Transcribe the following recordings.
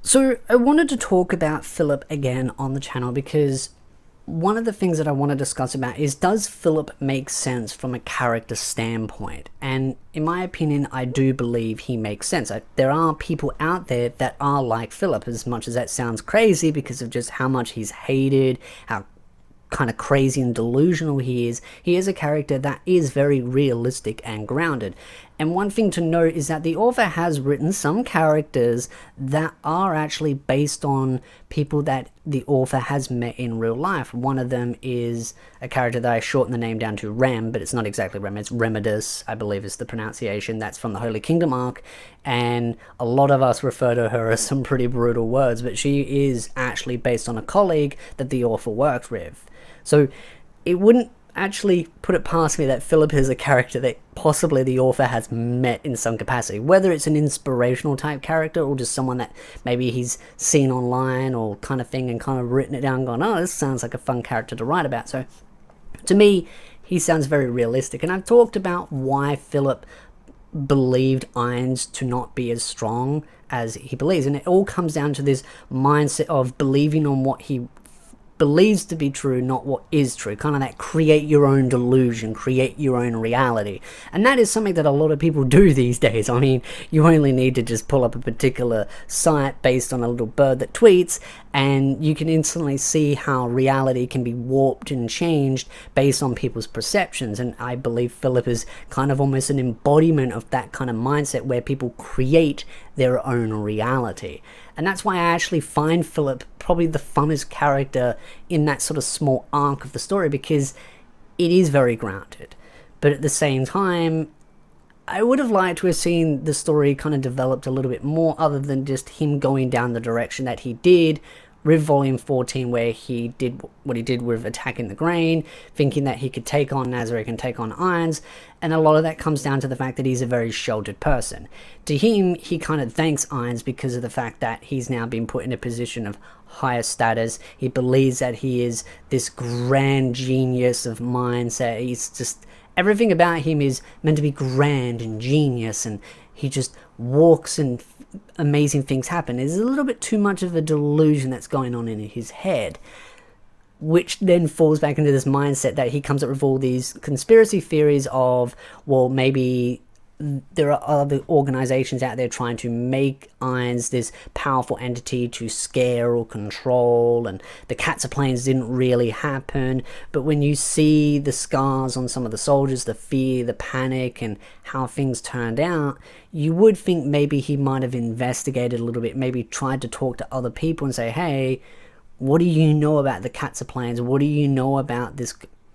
So I wanted to talk about Philip again on the channel because one of the things that I want to discuss about is, does Philip make sense from a character standpoint? And in my opinion, I do believe he makes sense. There are people out there that are like Philip, as much as that sounds crazy because of just how much he's hated, how kind of crazy and delusional he is. He is a character that is very realistic and grounded. And one thing to note is that the author has written some characters that are actually based on people that the author has met in real life. One of them is a character that I shortened the name down to Rem, but it's not exactly Rem, it's Remedis, I believe is the pronunciation. That's from the Holy Kingdom arc, and a lot of us refer to her as some pretty brutal words, but she is actually based on a colleague that the author worked with. So it wouldn't actually put it past me that Philip is a character that possibly the author has met in some capacity, whether it's an inspirational type character or just someone that maybe he's seen online or kind of thing and kind of written it down and gone, oh, this sounds like a fun character to write about. So to me, he sounds very realistic. And I've talked about why Philip believed Ainz to not be as strong as he believes, and it all comes down to this mindset of believing on what he believes to be true, not what is true. Kind of that create your own delusion, create your own reality. And that is something that a lot of people do these days. I mean, you only need to just pull up a particular site based on a little bird that tweets, and you can instantly see how reality can be warped and changed based on people's perceptions. And I believe Philip is kind of almost an embodiment of that kind of mindset where people create their own reality. And that's why I actually find Philip probably the funnest character in that sort of small arc of the story, because it is very grounded. But at the same time, I would have liked to have seen the story kind of developed a little bit more, other than just him going down the direction that he did with Volume 14, where he did what he did with attacking the grain, thinking that he could take on Nazarick and take on Ainz, and a lot of that comes down to the fact that he's a very sheltered person. To him, he kind of thanks Ainz because of the fact that he's now been put in a position of higher status. He believes that he is this grand genius of mindset. He's just, everything about him is meant to be grand and genius, and he just walks and amazing things happen. There's a little bit too much of a delusion that's going on in his head, which then falls back into this mindset that he comes up with all these conspiracy theories of, well, maybe there are other organizations out there trying to make Ainz this powerful entity to scare or control, and the Cats of Plains didn't really happen. But when you see the scars on some of the soldiers, the fear, the panic, and how things turned out, you would think maybe he might have investigated a little bit, maybe tried to talk to other people and say, hey, what do you know about the Cats of Plains? What do you know about this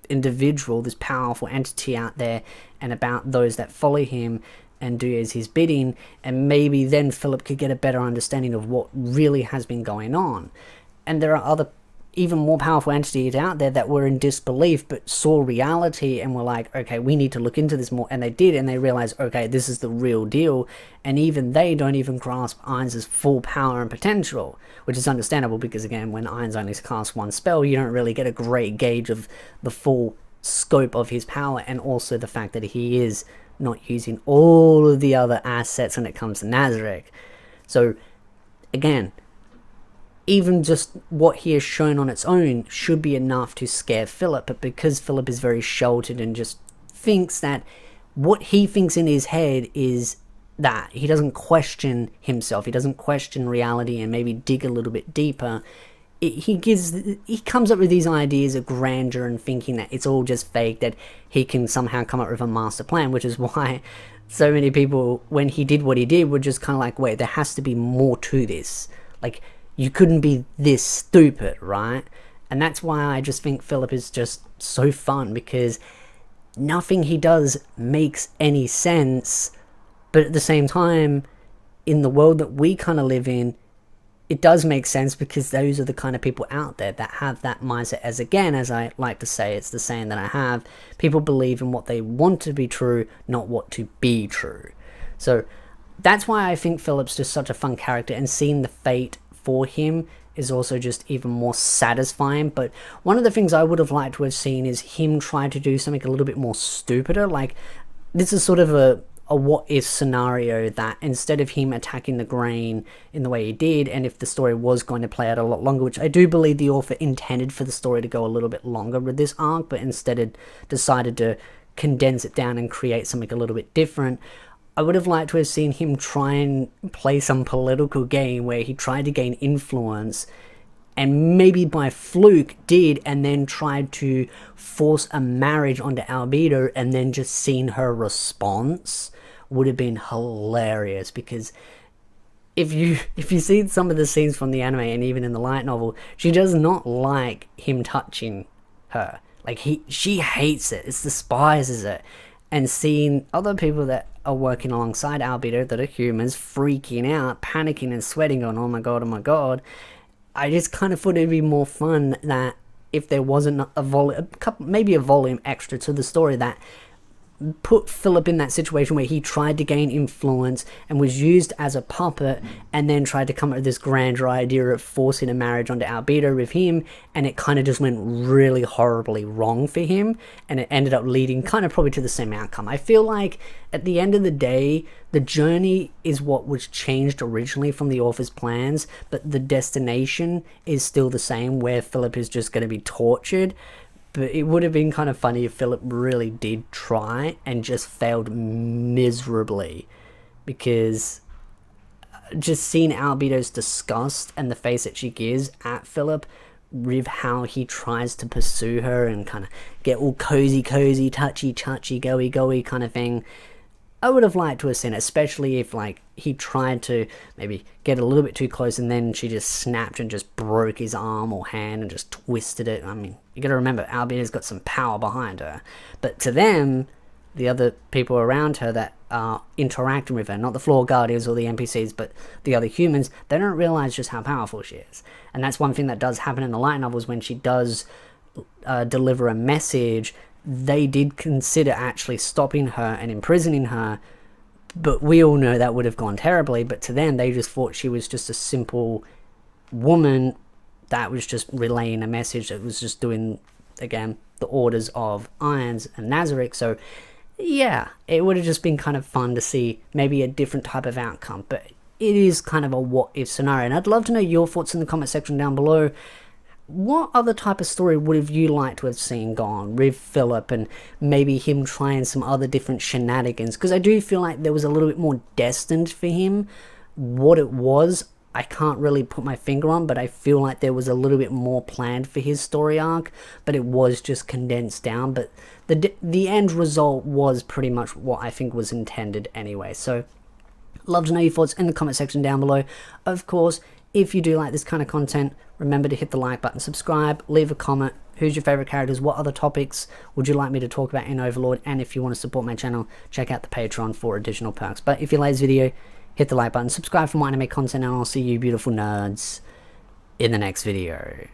individual, this powerful entity out there, and about those that follow him and do as he's bidding? And maybe then Philip could get a better understanding of what really has been going on. And there are other even more powerful entities out there that were in disbelief but saw reality and were like, okay, we need to look into this more. And they did, and they realized, okay, this is the real deal. And even they don't even grasp Ainz's full power and potential, which is understandable because, again, when Ainz only casts one spell, you don't really get a great gauge of the full scope of his power, and also the fact that he is not using all of the other assets when it comes to Nazarick. So, again, even just what he has shown on its own should be enough to scare Philip, but because Philip is very sheltered and just thinks that what he thinks in his head is that, he doesn't question himself, he doesn't question reality and maybe dig a little bit deeper, he comes up with these ideas of grandeur and thinking that it's all just fake, that he can somehow come up with a master plan, which is why so many people, when he did what he did, were just kind of like, wait, there has to be more to this. Like, you couldn't be this stupid, right? And that's why I just think Philip is just so fun, because nothing he does makes any sense, but at the same time, in the world that we kind of live in, it does make sense, because those are the kind of people out there that have that mindset. As again, as I like to say, it's the saying that I have, people believe in what they want to be true, not what to be true. So that's why I think Philip's just such a fun character, and seeing the fate for him is also just even more satisfying. But one of the things I would have liked to have seen is him try to do something a little bit more stupider. Like, this is sort of a a what if scenario that instead of him attacking the grain in the way he did, and if the story was going to play out a lot longer, which I do believe the author intended for the story to go a little bit longer with this arc, but instead it decided to condense it down and create something a little bit different, I would have liked to have seen him try and play some political game where he tried to gain influence and maybe by fluke did, and then tried to force a marriage onto Albedo, and then just seen her response would have been hilarious. Because if you see some of the scenes from the anime and even in the light novel, she does not like him touching her. Like she hates it, despises it. And seeing other people that are working alongside Albedo that are humans freaking out, panicking and sweating, going, oh my god, I just kind of thought it'd be more fun that if there wasn't maybe a volume extra to the story that put Philip in that situation where he tried to gain influence and was used as a puppet, and then tried to come up with this grander idea of forcing a marriage onto Albedo with him, and it kind of just went really horribly wrong for him, and it ended up leading kind of probably to the same outcome. I feel like at the end of the day, the journey is what was changed originally from the author's plans, but the destination is still the same, where Philip is just going to be tortured. But it would have been kind of funny if Philip really did try and just failed miserably, because just seeing Albedo's disgust and the face that she gives at Philip with how he tries to pursue her and kind of get all cozy, touchy, goey kind of thing, I would have liked to have seen it, especially if like he tried to maybe get a little bit too close and then she just snapped and just broke his arm or hand and just twisted it. I mean, you gotta remember, Albedo's got some power behind her. But to them, the other people around her that are interacting with her, not the floor guardians or the NPCs, but the other humans, they don't realize just how powerful she is. And that's one thing that does happen in the light novels. When she does deliver a message, they did consider actually stopping her and imprisoning her, but we all know that would have gone terribly. But to them, they just thought she was just a simple woman that was just relaying a message, that was just doing, again, the orders of Ainz and Nazarick. So yeah, it would have just been kind of fun to see maybe a different type of outcome, but it is kind of a what if scenario, and I'd love to know your thoughts in the comment section down below. What other type of story would have you liked to have seen gone with Philip, and maybe him trying some other different shenanigans? Because I do feel like there was a little bit more destined for him. What it was, I can't really put my finger on, but I feel like there was a little bit more planned for his story arc, but it was just condensed down. But the end result was pretty much what I think was intended anyway. So love to know your thoughts in the comment section down below. Of course, if you do like this kind of content, remember to hit the like button, subscribe, leave a comment. Who's your favorite characters? What other topics would you like me to talk about in Overlord? And if you want to support my channel, check out the Patreon for additional perks. But if you like this video, hit the like button, subscribe for more anime content, and I'll see you beautiful nerds in the next video.